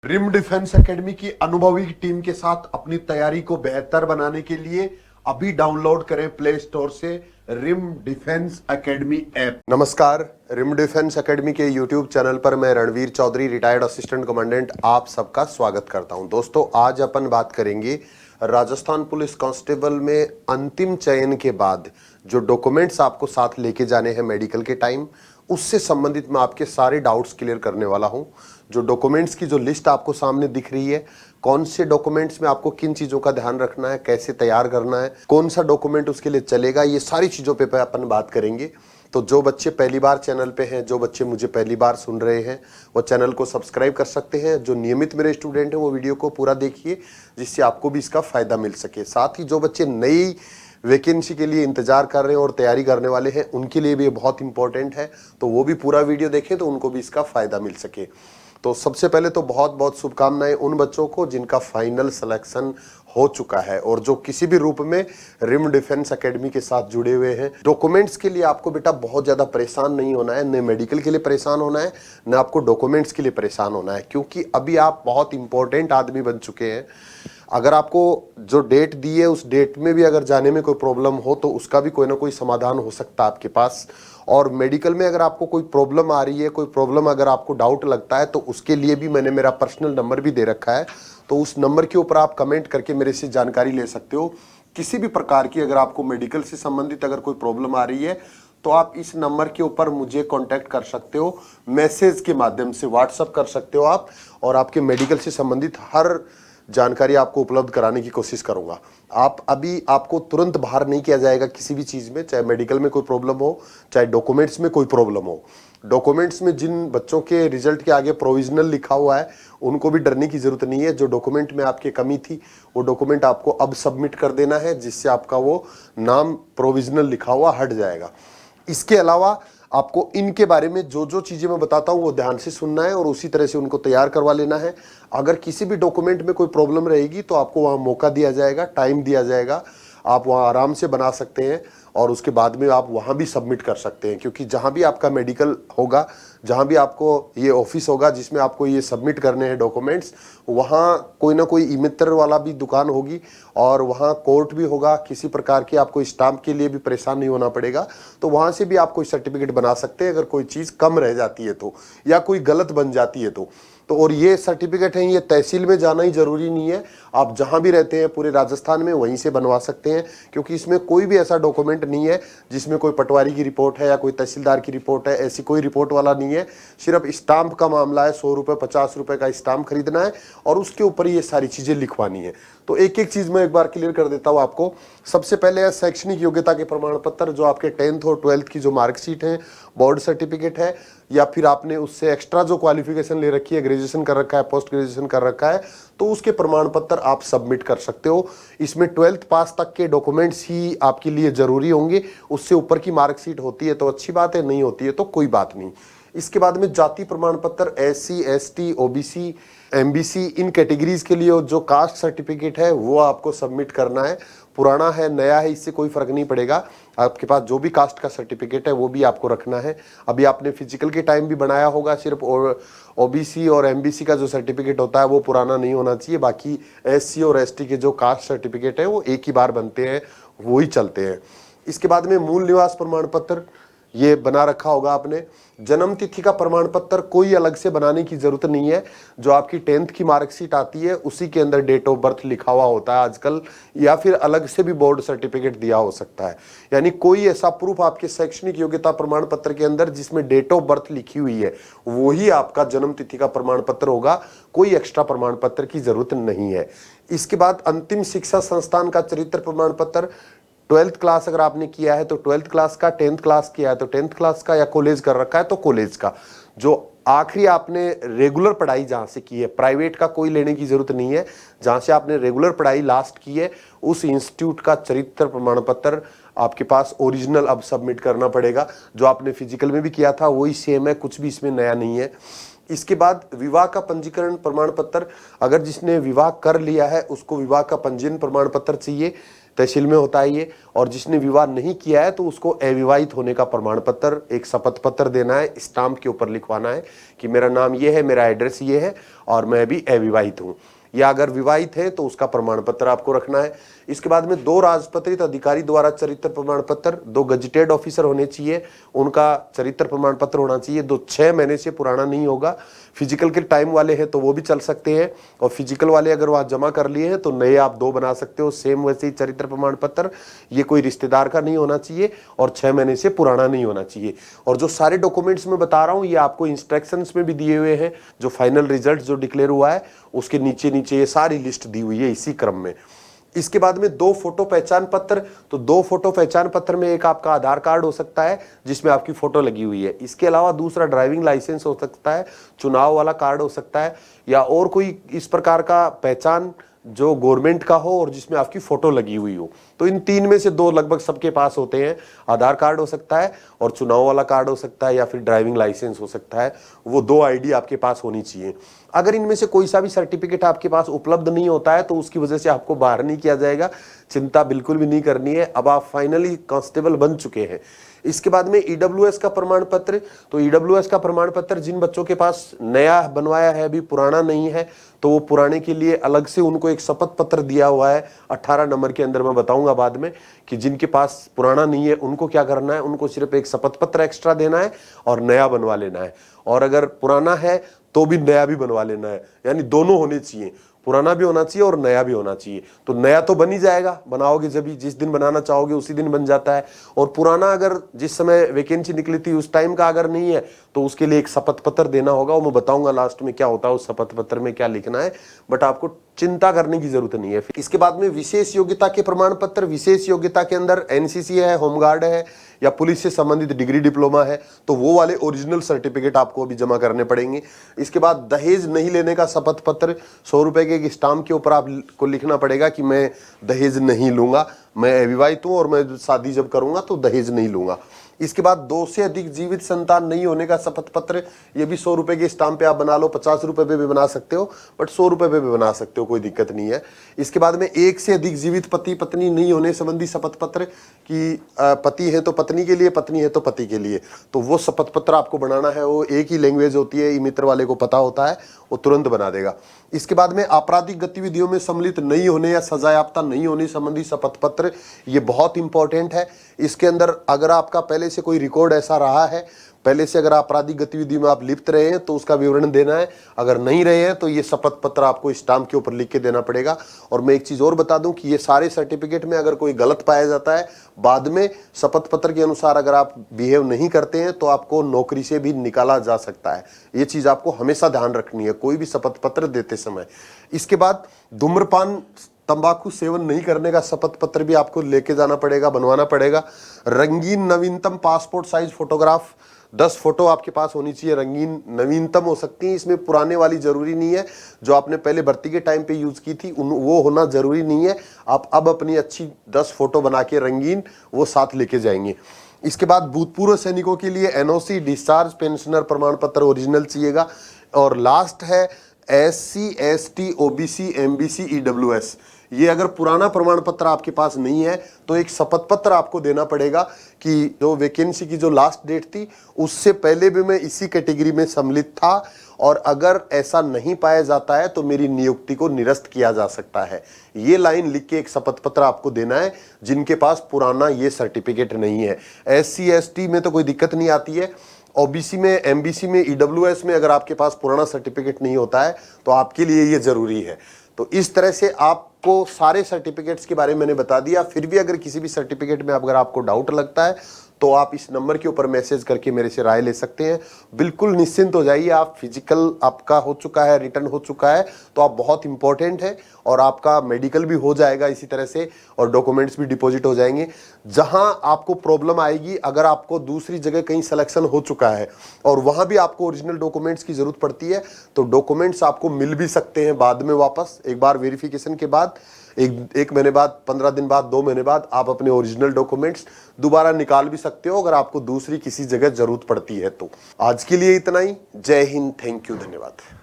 Rim defence academy की अनुभवी team के साथ अपनी तैयारी को बेहतर बनाने के लिए अभी डाउनलोड करें प्ले स्टोर से रिम डिफेंस एकेडमी ऐप। नमस्कार, रिम डिफेंस एकेडमी के यूट्यूब चैनल पर मैं Ranveer Chaudhary, retired assistant commandant, आप सबका स्वागत करता हूं। दोस्तों, आज अपन बात करेंगे राजस्थान पुलिस कांस्टेबल में अंतिम चयन के बाद जो डॉक्यूमेंट्स आपको साथ लेके जाने हैं मेडिकल के टाइम, उससे संबंधित मैं आपके सारे डाउट्स क्लियर करने वाला हूं। जो डॉक्यूमेंट्स की जो लिस्ट आपको सामने दिख रही है, कौन से डॉक्यूमेंट्स में आपको किन चीजों का ध्यान रखना है, कैसे तैयार करना है, कौन सा डॉक्यूमेंट उसके लिए चलेगा, ये सारी चीजों पे अपन बात करेंगे। तो जो बच्चे पहली बार चैनल पे हैं, जो बच्चे मुझे पहली बार सुन रहे हैं, वो चैनल को सब्सक्राइब कर सकते हैं। जो नियमित मेरे स्टूडेंट हैं वो वीडियो को पूरा देखिए, जिससे आपको भी इसका फायदा मिल सके। साथ ही जो बच्चे नई वैकेंसी के लिए इंतजार कर रहे हैं और तैयारी करने वाले हैं, उनके लिए भी ये बहुत इंपॉर्टेंट है, तो वो भी पूरा वीडियो देखें तो उनको भी इसका फायदा मिल सके। तो सबसे पहले तो बहुत बहुत शुभकामनाएं उन बच्चों को जिनका फाइनल सिलेक्शन हो चुका है और जो किसी भी रूप में रिम डिफेंस एकेडमी के साथ जुड़े हुए हैं। डॉक्यूमेंट्स के लिए आपको बेटा बहुत ज़्यादा परेशान नहीं होना है, न मेडिकल के लिए परेशान होना है, न आपको डॉक्यूमेंट्स के लिए परेशान होना है, क्योंकि अभी आप बहुत इंपॉर्टेंट आदमी बन चुके हैं। अगर आपको जो डेट दी है उस डेट में भी अगर जाने में कोई प्रॉब्लम हो तो उसका भी कोई ना कोई समाधान हो सकता है आपके पास। और मेडिकल में अगर आपको कोई प्रॉब्लम आ रही है, कोई प्रॉब्लम अगर आपको डाउट लगता है, तो उसके लिए भी मैंने मेरा पर्सनल नंबर भी दे रखा है। तो उस नंबर के ऊपर आप कमेंट करके मेरे से जानकारी ले सकते हो। किसी भी प्रकार की अगर आपको मेडिकल से संबंधित अगर कोई प्रॉब्लम आ रही है तो आप इस नंबर के ऊपर मुझे कांटेक्ट कर सकते हो, मैसेज के माध्यम से व्हाट्सअप कर सकते हो आप, और आपके मेडिकल से संबंधित हर जानकारी आपको उपलब्ध कराने की कोशिश करूंगा। आपको तुरंत बाहर नहीं किया जाएगा किसी भी चीज़ में, चाहे मेडिकल में कोई प्रॉब्लम हो, चाहे डॉक्यूमेंट्स में कोई प्रॉब्लम हो। डॉक्यूमेंट्स में जिन बच्चों के रिजल्ट के आगे प्रोविजनल लिखा हुआ है उनको भी डरने की जरूरत नहीं है। जो डॉक्यूमेंट में आपकी कमी थी वो डॉक्यूमेंट आपको अब सबमिट कर देना है, जिससे आपका वो नाम प्रोविजनल लिखा हुआ हट जाएगा। इसके अलावा आपको इनके बारे में जो जो चीज़ें मैं बताता हूँ वो ध्यान से सुनना है और उसी तरह से उनको तैयार करवा लेना है। अगर किसी भी डॉक्यूमेंट में कोई प्रॉब्लम रहेगी तो आपको वहाँ मौका दिया जाएगा, टाइम दिया जाएगा, आप वहाँ आराम से बना सकते हैं और उसके बाद में आप वहाँ भी सबमिट कर सकते हैं। क्योंकि जहाँ भी आपका मेडिकल होगा, जहाँ भी आपको ये ऑफिस होगा जिसमें आपको ये सबमिट करने हैं डॉक्यूमेंट्स, वहाँ कोई ना कोई ई मित्र वाला भी दुकान होगी और वहाँ कोर्ट भी होगा। किसी प्रकार की आपको स्टाम्प के लिए भी परेशान नहीं होना पड़ेगा। तो वहाँ से भी आप कोई सर्टिफिकेट बना सकते हैं अगर कोई चीज़ कम रह जाती है तो, या कोई गलत बन जाती है तो। और ये सर्टिफिकेट है, ये तहसील में जाना ही जरूरी नहीं है, आप जहां भी रहते हैं पूरे राजस्थान में वहीं से बनवा सकते हैं। क्योंकि इसमें कोई भी ऐसा डॉक्यूमेंट नहीं है जिसमें कोई पटवारी की रिपोर्ट है या कोई तहसीलदार की रिपोर्ट है, ऐसी कोई रिपोर्ट वाला नहीं है। सिर्फ स्टाम्प का मामला है, 100 रुपये 50 रुपये का स्टाम्प खरीदना है और उसके ऊपर ये सारी चीजें लिखवानी है। तो एक एक चीज मैं एक बार क्लियर कर देता हूँ आपको। सबसे पहले है शैक्षणिक योग्यता के प्रमाण पत्र, जो आपके 10th और 12th की जो मार्कशीट है, बोर्ड सर्टिफिकेट है, या फिर आपने उससे एक्स्ट्रा जो क्वालिफिकेशन ले रखी है, ग्रेजुएशन कर रखा है, पोस्ट ग्रेजुएशन कर रखा है, तो उसके प्रमाण पत्र आप सबमिट कर सकते हो। इसमें 12th पास तक के डॉक्यूमेंट्स ही आपके लिए जरूरी होंगे। उससे ऊपर की मार्कशीट होती है तो अच्छी बात है, नहीं होती है तो कोई बात नहीं। इसके बाद में जाति प्रमाण पत्र, SC ST OBC MBC इन कैटेगरीज के लिए जो कास्ट सर्टिफिकेट है वो आपको सबमिट करना है। पुराना है नया है इससे कोई फर्क नहीं पड़ेगा, आपके पास जो भी कास्ट का सर्टिफिकेट है वो भी आपको रखना है। अभी आपने फिजिकल के टाइम भी बनाया होगा, सिर्फ OBC और MBC का जो सर्टिफिकेट होता है वो पुराना नहीं होना चाहिए। बाकी SC और ST के जो कास्ट सर्टिफिकेट है वो एक ही बार बनते हैं, वो ही चलते हैं। इसके बाद में मूल निवास प्रमाण पत्र ये बना रखा होगा आपने। जन्म तिथि का प्रमाण पत्र कोई अलग से बनाने की जरूरत नहीं है, जो आपकी 10th की मार्कशीट आती है उसी के अंदर डेट ऑफ बर्थ लिखा हुआ होता है आजकल, या फिर अलग से भी बोर्ड सर्टिफिकेट दिया हो सकता है। यानी कोई ऐसा प्रूफ आपके शैक्षणिक योग्यता प्रमाण पत्र के अंदर जिसमें डेट ऑफ बर्थ लिखी हुई है वही आपका जन्म तिथि का प्रमाण पत्र होगा, कोई एक्स्ट्रा प्रमाण पत्र की जरूरत नहीं है। इसके बाद अंतिम शिक्षा संस्थान का चरित्र प्रमाण पत्र, 12th क्लास अगर आपने किया है तो 12th क्लास का, 10th क्लास किया है तो 10th क्लास का, या कॉलेज कर रखा है तो कॉलेज का। जो आखिरी आपने रेगुलर पढ़ाई जहां से की है, प्राइवेट का कोई लेने की जरूरत नहीं है, जहां से आपने रेगुलर पढ़ाई लास्ट की है उस इंस्टीट्यूट का चरित्र प्रमाण पत्र आपके पास ओरिजिनल अब सबमिट करना पड़ेगा। जो आपने फिजिकल में भी किया था वही सेम है, कुछ भी इसमें नया नहीं है। इसके बाद विवाह का पंजीकरण प्रमाण पत्र, अगर जिसने विवाह कर लिया है उसको विवाह का पंजीयन प्रमाण पत्र चाहिए। तहसील में होता है ये। और जिसने विवाह नहीं किया है तो उसको अविवाहित होने का प्रमाण पत्र, एक शपथ पत्र देना है, स्टाम्प के ऊपर लिखवाना है कि मेरा नाम ये है, मेरा एड्रेस ये है और मैं भी अविवाहित हूँ। या अगर विवाहित है तो उसका प्रमाण पत्र आपको रखना है। इसके बाद में 2 राजपत्रित अधिकारी द्वारा चरित्र प्रमाण पत्र, 2 गजेटेड ऑफिसर होने चाहिए, उनका चरित्र प्रमाण पत्र होना चाहिए। 6 महीने से पुराना नहीं होगा। फिजिकल के टाइम वाले हैं तो वो भी चल सकते हैं, और फिजिकल वाले अगर वहां जमा कर लिए हैं तो नए आप 2 बना सकते हो, सेम वैसे ही चरित्र प्रमाण पत्र। ये कोई रिश्तेदार का नहीं होना चाहिए और 6 महीने से पुराना नहीं होना चाहिए। और जो सारे डॉक्यूमेंट्स मैं बता रहा हूं ये आपको इंस्ट्रक्शंस में भी दिए हुए हैं, जो फाइनल रिजल्ट जो डिक्लेयर हुआ है उसके नीचे नीचे ये सारी लिस्ट दी हुई है इसी क्रम में। इसके बाद में 2 फोटो पहचान पत्र, तो 2 फोटो पहचान पत्र में एक आपका आधार कार्ड हो सकता है जिसमें आपकी फोटो लगी हुई है। इसके अलावा दूसरा ड्राइविंग लाइसेंस हो सकता है, चुनाव वाला कार्ड हो सकता है, या और कोई इस प्रकार का पहचान जो गवर्नमेंट का हो और जिसमें आपकी फोटो लगी हुई हो। तो इन 3 में से 2 लगभग सबके पास होते हैं। आधार कार्ड हो सकता है और चुनाव वाला कार्ड हो सकता है या फिर ड्राइविंग लाइसेंस हो सकता है। वो 2 आईडी आपके पास होनी चाहिए। अगर इनमें से कोई सा भी सर्टिफिकेट आपके पास उपलब्ध नहीं होता है तो उसकी वजह से आपको बाहर नहीं किया जाएगा, चिंता बिल्कुल भी नहीं करनी है। अब आप फाइनली कांस्टेबल बन चुके हैं। इसके बाद में ईडब्ल्यूएस का प्रमाण पत्र, तो ईडब्ल्यूएस का प्रमाण पत्र जिन बच्चों के पास नया बनवाया है, अभी पुराना नहीं है, तो वो पुराने के लिए अलग से उनको एक शपथ पत्र दिया हुआ है 18 नंबर के अंदर। मैं बताऊंगा बाद में कि जिनके पास पुराना नहीं है उनको क्या करना है, उनको सिर्फ एक शपथ पत्र एक्स्ट्रा देना है और नया बनवा लेना है। और अगर पुराना है तो भी नया भी बनवा लेना है, यानी दोनों होने चाहिए, पुराना भी होना चाहिए और नया भी होना चाहिए। तो नया तो बन ही जाएगा, बनाओगे जब भी, जिस दिन बनाना चाहोगे उसी दिन बन जाता है। और पुराना अगर जिस समय वैकेंसी निकली थी उस टाइम का अगर नहीं है तो उसके लिए एक शपथ पत्र देना होगा। वो मैं बताऊंगा लास्ट में क्या होता है, उस शपथ पत्र में क्या लिखना है, बट आपको चिंता करने की जरूरत नहीं है। इसके बाद में विशेष योग्यता के प्रमाण पत्र, विशेष योग्यता के अंदर एनसीसी है, होमगार्ड है या पुलिस से संबंधित डिग्री डिप्लोमा है, तो वो वाले ओरिजिनल सर्टिफिकेट आपको अभी जमा करने पड़ेंगे। इसके बाद दहेज नहीं लेने का शपथ पत्र, 100 रुपए के एक स्टाम्प के ऊपर आपको लिखना पड़ेगा कि मैं दहेज नहीं लूंगा, मैं अविवाहित हूं और मैं शादी जब करूंगा तो दहेज नहीं लूंगा। इसके बाद 2 से अधिक जीवित संतान नहीं होने का शपथ पत्र, ये भी 100 रुपए के स्टाम्प पे आप बना लो, 50 रुपए पे भी बना सकते हो, बट 100 रुपए पे भी बना सकते हो, कोई दिक्कत नहीं है। इसके बाद में 1 से अधिक जीवित पति पत्नी नहीं होने संबंधी शपथ पत्र, कि पति है तो पत्नी के लिए, पत्नी है तो पति के लिए, तो वो शपथ पत्र आपको बनाना है। वो एक ही लैंग्वेज होती है, मित्र वाले को पता होता है, वो तुरंत बना देगा। इसके बाद में आपराधिक गतिविधियों में सम्मिलित नहीं होने या सजायाफ्ता नहीं होने संबंधी शपथ पत्र, ये बहुत इंपॉर्टेंट है। इसके अंदर अगर आपका पहले से कोई रिकॉर्ड ऐसा रहा है, पहले से अगर आपराधिक गतिविधि में आप लिप्त रहे हैं तो उसका विवरण देना है, अगर नहीं रहे हैं तो ये शपथ पत्र आपको स्टाम्प के ऊपर लिख के देना पड़ेगा। और मैं एक चीज और बता दूं कि ये सारे सर्टिफिकेट में अगर कोई गलत पाया जाता है, बाद में शपथ पत्र के अनुसार अगर आप बिहेव नहीं करते हैं तो आपको नौकरी से भी निकाला जा सकता है। ये चीज आपको हमेशा ध्यान रखनी है कोई भी शपथ पत्र देते समय। इसके बाद धूम्रपान तंबाकू सेवन नहीं करने का शपथ पत्र भी आपको लेके जाना पड़ेगा, बनवाना पड़ेगा। रंगीन नवीनतम पासपोर्ट साइज फोटोग्राफ 10 फोटो आपके पास होनी चाहिए, रंगीन नवीनतम हो सकती है, इसमें पुराने वाली जरूरी नहीं है, जो आपने पहले भर्ती के टाइम पे यूज की थी वो होना जरूरी नहीं है। आप अब अपनी अच्छी 10 फोटो बना के रंगीन वो साथ लेके जाएंगे। इसके बाद भूतपूर्व सैनिकों के लिए एनओसी, डिस्चार्ज, पेंशनर प्रमाण पत्र ओरिजिनल चाहिएगा। और लास्ट है SC, ST, OBC, MBC, EWS। ये अगर पुराना प्रमाण पत्र आपके पास नहीं है तो एक शपथ पत्र आपको देना पड़ेगा कि जो वैकेंसी की जो लास्ट डेट थी उससे पहले भी मैं इसी कैटेगरी में सम्मिलित था, और अगर ऐसा नहीं पाया जाता है तो मेरी नियुक्ति को निरस्त किया जा सकता है। ये लाइन लिख के एक शपथ पत्र आपको देना है जिनके पास पुराना ये सर्टिफिकेट नहीं है। SC, ST में तो कोई दिक्कत नहीं आती है, OBC में, MBC में, EWS में अगर आपके पास पुराना सर्टिफिकेट नहीं होता है तो आपके लिए ये जरूरी है। तो इस तरह से आपको सारे सर्टिफिकेट्स के बारे में मैंने बता दिया। फिर भी अगर किसी भी सर्टिफिकेट में अगर आपको डाउट लगता है तो आप इस नंबर के ऊपर मैसेज करके मेरे से राय ले सकते हैं। बिल्कुल निश्चिंत हो जाइए, आप फिजिकल आपका हो चुका है, रिटर्न हो चुका है, तो आप बहुत इंपॉर्टेंट है, और आपका मेडिकल भी हो जाएगा इसी तरह से, और डॉक्यूमेंट्स भी डिपॉजिट हो जाएंगे। जहां आपको प्रॉब्लम आएगी, अगर आपको दूसरी जगह कहीं सिलेक्शन हो चुका है और वहां भी आपको ओरिजिनल डॉक्यूमेंट्स की जरूरत पड़ती है, तो डॉक्यूमेंट्स आपको मिल भी सकते हैं बाद में वापस, एक बार वेरिफिकेशन के बाद, एक महीने बाद, 15 दिन बाद, 2 महीने बाद आप अपने ओरिजिनल डॉक्यूमेंट्स दोबारा निकाल भी सकते हो अगर आपको दूसरी किसी जगह जरूरत पड़ती है तो। आज के लिए इतना ही। जय हिंद, थैंक यू, धन्यवाद।